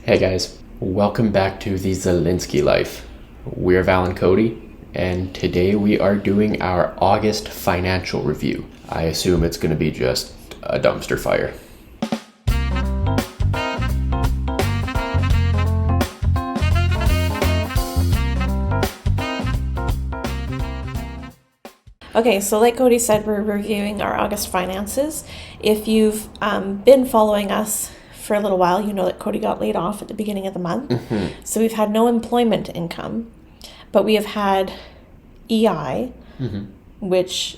Hey guys, welcome back to the Zilinski life. We're Val and Cody, and today we are doing our August financial review. I assume it's going to be just a dumpster fire. Okay, so like Cody said, we're reviewing our August finances. If you've been following us for a little while, you know that Cody got laid off at the beginning of the month. Mm-hmm. So we've had no employment income, but we have had EI, which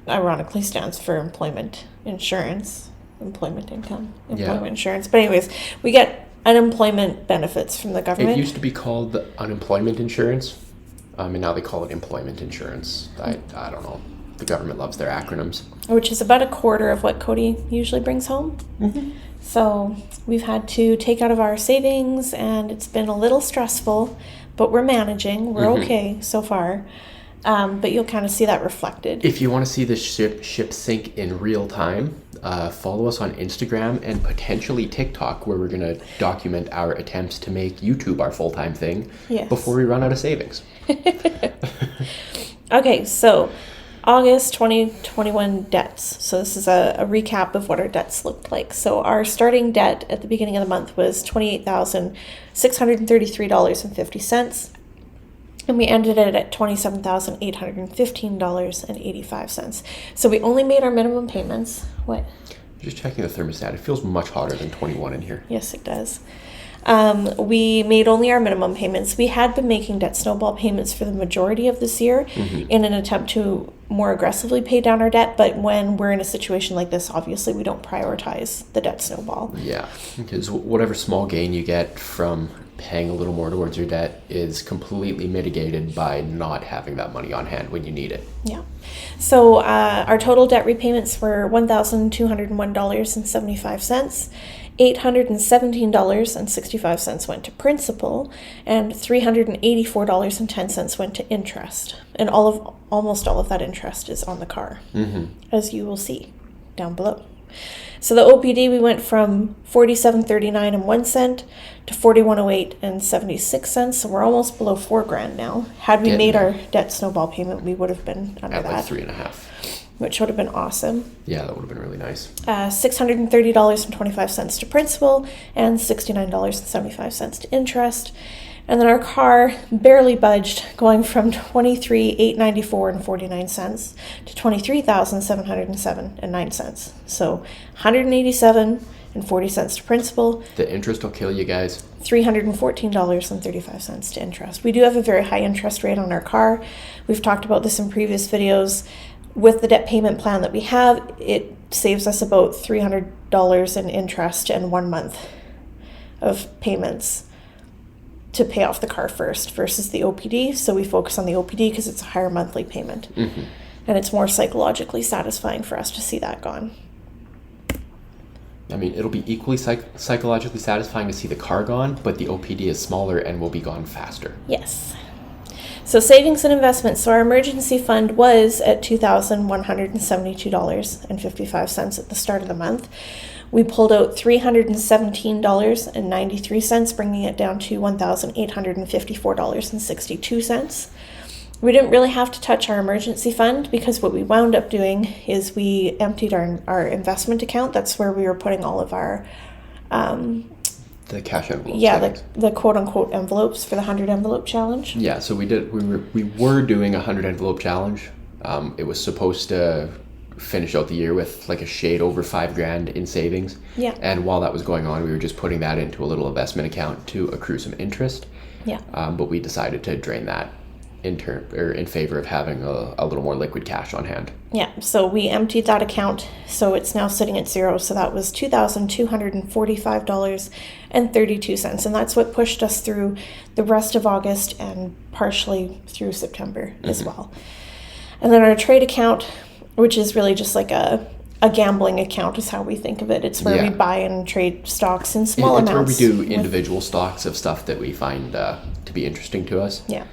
ironically stands for employment insurance, employment income, employment insurance. But anyways, we get unemployment benefits from the government. It used to be called the unemployment insurance. And now they call it employment insurance. I don't know. The government loves their acronyms. Which is about a quarter of what Cody usually brings home. Mm-hmm. So we've had to take out of our savings, and it's been a little stressful, but we're managing. We're okay so far. But you'll kind of see that reflected. If you want to see the ship sink in real time, follow us on Instagram and potentially TikTok, where we're going to document our attempts to make YouTube our full-time thing before we run out of savings. Okay, so August 2021 debts. So this is a recap of what our debts looked like. So our starting debt at the beginning of the month was $28,633.50. And we ended it at $27,815.85. So we only made our minimum payments. What? Just checking the thermostat. It feels much hotter than 21 in here. Yes, it does. We made only our minimum payments. We had been making debt snowball payments for the majority of this year in an attempt to more aggressively pay down our debt. But when we're in a situation like this, obviously we don't prioritize the debt snowball. Yeah, because whatever small gain you get from paying a little more towards your debt is completely mitigated by not having that money on hand when you need it. Yeah. So our total debt repayments were $1,201.75. $817.65 went to principal, and $384.10 went to interest. And almost all of that interest is on the car, as you will see down below. So the OPD, we went from $47.39 to $41.08.76. So we're almost below $4,000 now. Had we made our debt snowball payment, we would have been under that. Like 3.5. Which would have been awesome. Yeah, that would have been really nice. $630.25 to principal and $69.75 to interest. And then our car barely budged, going from $23,894.49 to $23,707.09. So $187.40 to principal. The interest will kill you guys. $314.35 to interest. We do have a very high interest rate on our car. We've talked about this in previous videos. With the debt payment plan that we have, it saves us about $300 in interest in 1 month of payments to pay off the car first versus the OPD. So we focus on the OPD because it's a higher monthly payment. And it's more psychologically satisfying for us to see that gone. I mean, it'll be equally psychologically satisfying to see the car gone, but the OPD is smaller and will be gone faster. Yes. So savings and investments. So our emergency fund was at $2,172.55 at the start of the month. We pulled out $317.93, bringing it down to $1,854.62. We didn't really have to touch our emergency fund because what we wound up doing is we emptied our investment account. That's where we were putting all of our the cash envelopes. Yeah, the quote-unquote envelopes for the 100 envelope challenge. Yeah, so we were doing a 100 envelope challenge. It was supposed to finish out the year with like a shade over $5,000 in savings. Yeah. And while that was going on, we were just putting that into a little investment account to accrue some interest. Yeah. But we decided to drain that in favor of having a little more liquid cash on hand. Yeah, so we emptied that account, so it's now sitting at zero. So that was $2,245.32, and that's what pushed us through the rest of August and partially through September as well. And then our trade account, which is really just like a gambling account is how we think of it. It's where we buy and trade stocks in small amounts. It's where we do individual stocks of stuff that we find to be interesting to us. Yeah.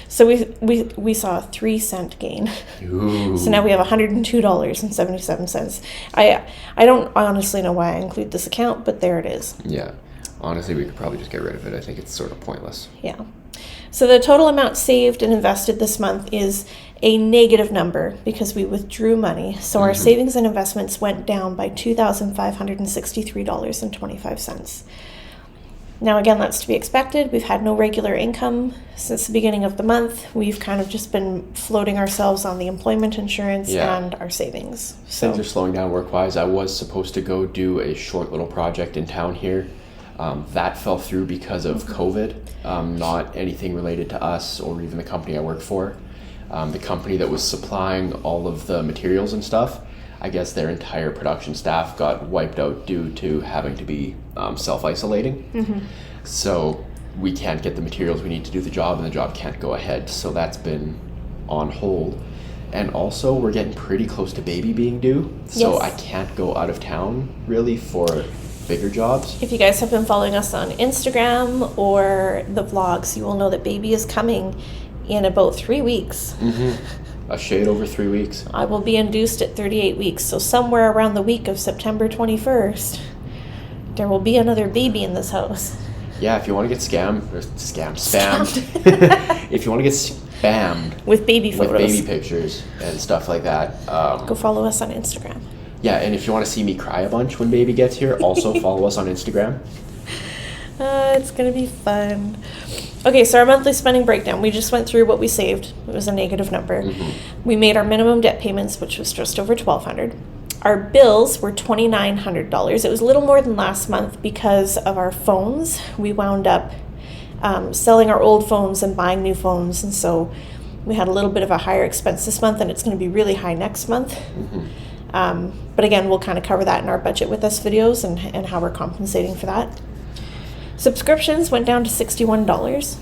So we saw a 3-cent gain. Ooh. So now we have $102.77. I don't honestly know why I include this account, but there it is. Yeah. Honestly, we could probably just get rid of it. I think it's sort of pointless. Yeah. So the total amount saved and invested this month is a negative number because we withdrew money. So our savings and investments went down by $2,563.25. Now, again, that's to be expected. We've had no regular income since the beginning of the month. We've kind of just been floating ourselves on the employment insurance and our savings. So things are slowing down work-wise. I was supposed to go do a short little project in town here. That fell through because of COVID, not anything related to us or even the company I work for. The company that was supplying all of the materials and stuff, I guess their entire production staff got wiped out due to having to be self-isolating. So we can't get the materials we need to do the job, and the job can't go ahead. So that's been on hold. And also, we're getting pretty close to baby being due. So I can't go out of town, really, for bigger jobs. if you guys have been following us on Instagram or the vlogs, you will know that baby is coming in about 3 weeks. A shade over 3 weeks. I will be induced at 38 weeks. So somewhere around the week of September 21st, there will be another baby in this house. Yeah, if you want to get spammed. If you want to get spammed With baby photos. with baby pictures and stuff like that, Go follow us on Instagram. yeah, and if you want to see me cry a bunch when baby gets here, also follow us on Instagram. It's going to be fun. Okay, so our monthly spending breakdown. We just went through what we saved. It was a negative number. We made our minimum debt payments, which was just over $1,200. Our bills were $2,900. It was a little more than last month because of our phones. We wound up selling our old phones and buying new phones, and so we had a little bit of a higher expense this month, and it's going to be really high next month. But again, we'll kind of cover that in our budget with us videos and how we're compensating for that. Subscriptions went down to $61,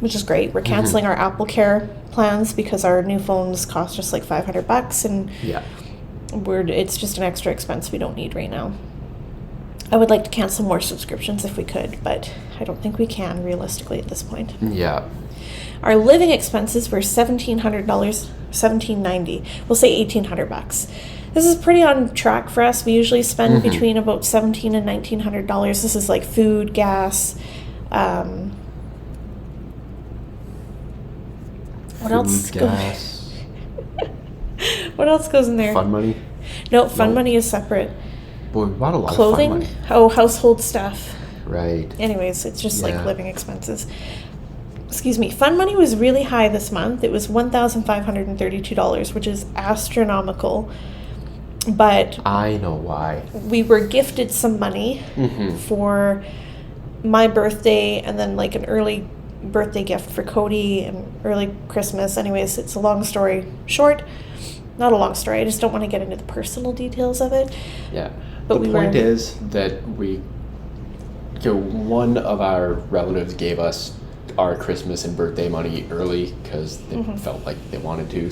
which is great. We're canceling our Apple Care plans because our new phones cost us like $500, and it's just an extra expense we don't need right now. I would like to cancel more subscriptions if we could, but I don't think we can realistically at this point. Yeah. Our living expenses were $1,700, $1,790. We'll say $1,800. This is pretty on track for us. We usually spend between about $1,700 and $1,900. This is like food, gas. What else? Gas. What else goes in there? Fun money. No, fun money is separate. Boy, we bought a lot Clothing? of fun money. Oh, household stuff. Right. Anyways, it's just like living expenses. Excuse me. Fun money was really high this month. It was $1,532, which is astronomical. But I know why. we were gifted some money for my birthday, and then like an early birthday gift for Cody and early Christmas. Anyways, it's a long story short. Not a long story. I just don't want to get into the personal details of it. Yeah. But the point is that one of our relatives gave us our Christmas and birthday money early because they felt like they wanted to.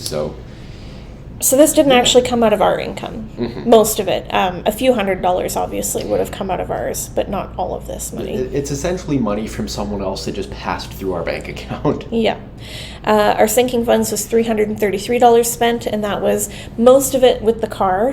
So this didn't actually come out of our income. Most of it. A few $100s obviously would have come out of ours, but not all of this money. It's essentially money from someone else that just passed through our bank account. Yeah. Our sinking funds was $333 spent, and that was most of it with the car.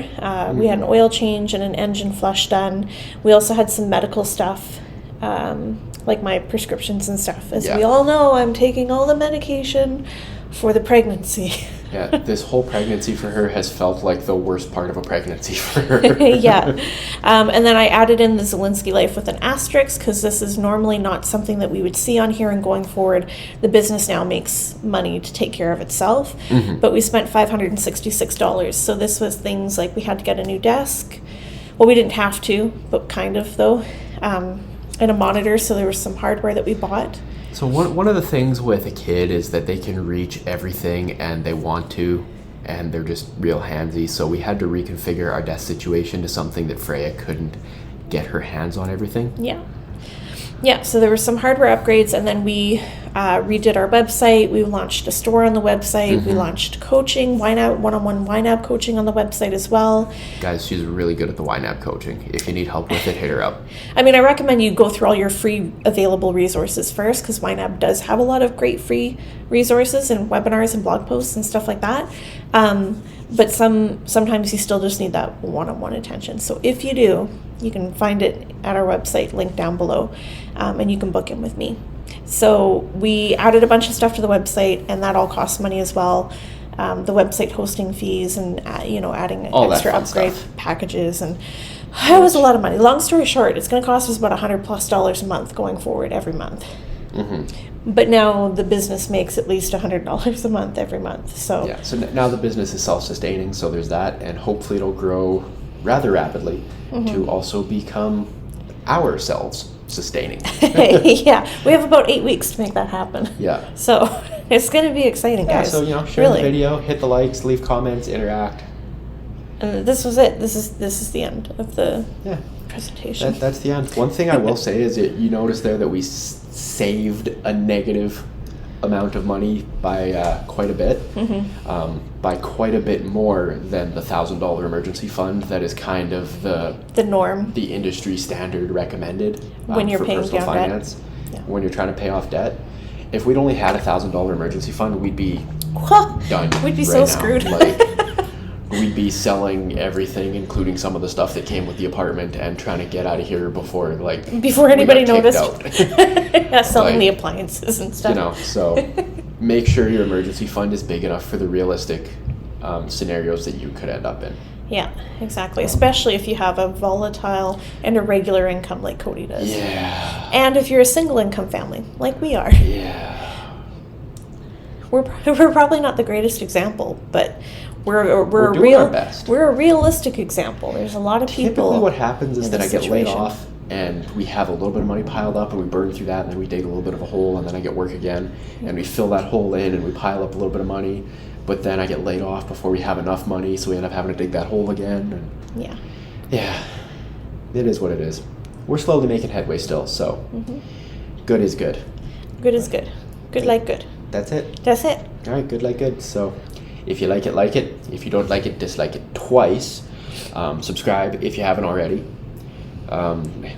We had an oil change and an engine flush done. We also had some medical stuff, like my prescriptions and stuff. As we all know, I'm taking all the medication for the pregnancy. Yeah, this whole pregnancy for her has felt like the worst part of a pregnancy for her. Yeah. And then I added in the Zilinski life with an asterisk because this is normally not something that we would see on here, and going forward, the business now makes money to take care of itself. But we spent $566. So this was things like we had to get a new desk. Well, we didn't have to, but kind of though. And a monitor, so there was some hardware that we bought. So one of the things with a kid is that they can reach everything and they want to, and they're just real handsy. So we had to reconfigure our desk situation to something that Freya couldn't get her hands on everything. Yeah, so there were some hardware upgrades, and then we redid our website. We launched a store on the website. We launched coaching, YNAB, one-on-one YNAB coaching on the website as well. Guys, she's really good at the YNAB coaching. If you need help with it, hit her up. I mean, I recommend you go through all your free available resources first, because YNAB does have a lot of great free resources and webinars and blog posts and stuff like that. But sometimes you still just need that one-on-one attention. So if you do, you can find it at our website, link down below, and you can book in with me. So we added a bunch of stuff to the website, and that all costs money as well. The website hosting fees and adding All extra that fun upgrade stuff. packages, and it was a lot of money. Long story short, it's going to cost us about $100+ a month going forward every month. But now the business makes at least $100 a month every month. So Yeah, so now the business is self-sustaining, so there's that, and hopefully it'll grow rather rapidly to also become ourselves sustaining. yeah, we have about 8 weeks to make that happen. Yeah. So it's going to be exciting, Yeah, guys. so share Really. the video, hit the likes, leave comments, interact. This was it. This is the end of the Yeah. presentation. That's the end. One thing I will say is that you notice there that we saved a negative amount of money by quite a bit, by quite a bit more than the $1,000 emergency fund that is kind of the norm. the industry standard recommended When you're for paying personal down debt. finance. Yeah. When you're trying to pay off debt. If we'd only had a $1,000 emergency fund, we'd be done. We'd be right so now. screwed. Like, we'd be selling everything, including some of the stuff that came with the apartment, and trying to get out of here before anybody we got kicked noticed. out. Yeah, selling the Like, appliances and stuff. So make sure your emergency fund is big enough for the realistic scenarios that you could end up in. Yeah, exactly. Especially if you have a volatile and irregular income like Cody does. Yeah. And if you're a single income family like we are. Yeah. We're probably not the greatest example, but we're doing our best. We're a realistic example. There's a lot of people. Typically what happens is in that I this get laid situation. off and we have a little bit of money piled up and we burn through that, and then we dig a little bit of a hole, and then I get work again and we fill that hole in and we pile up a little bit of money, but then I get laid off before we have enough money, so we end up having to dig that hole again. And Yeah. yeah, it is what it is. We're slowly making headway still, so good is good. Good is good. Good like good. That's it. That's it. All right, good like good. So if you like it, like it. If you don't like it, dislike it twice. Subscribe if you haven't already.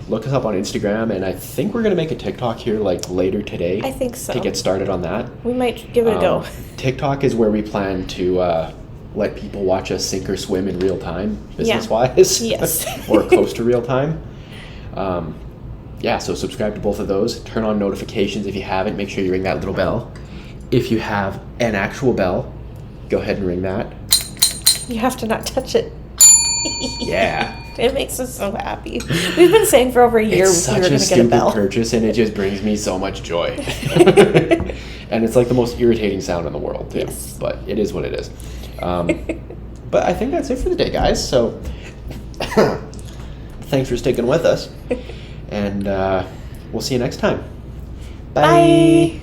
Look us up on Instagram, and I think we're going to make a TikTok here like later today. I think so. To get started on that. We might give it a go. TikTok is where we plan to let people watch us sink or swim in real time, business-wise. Yes. Or close to real time. Yeah, so subscribe to both of those. Turn on notifications if you haven't. Make sure you ring that little bell. If you have an actual bell, go ahead and ring that. You have to not touch it. Yeah. It makes us so happy. We've been saying for over a year It's we such were a going to get a stupid bell. purchase, and it just brings me so much joy. And it's like the most irritating sound in the world, too. Yes. But it is what it is. But I think that's it for the day, guys. So thanks for sticking with us. And we'll see you next time. Bye.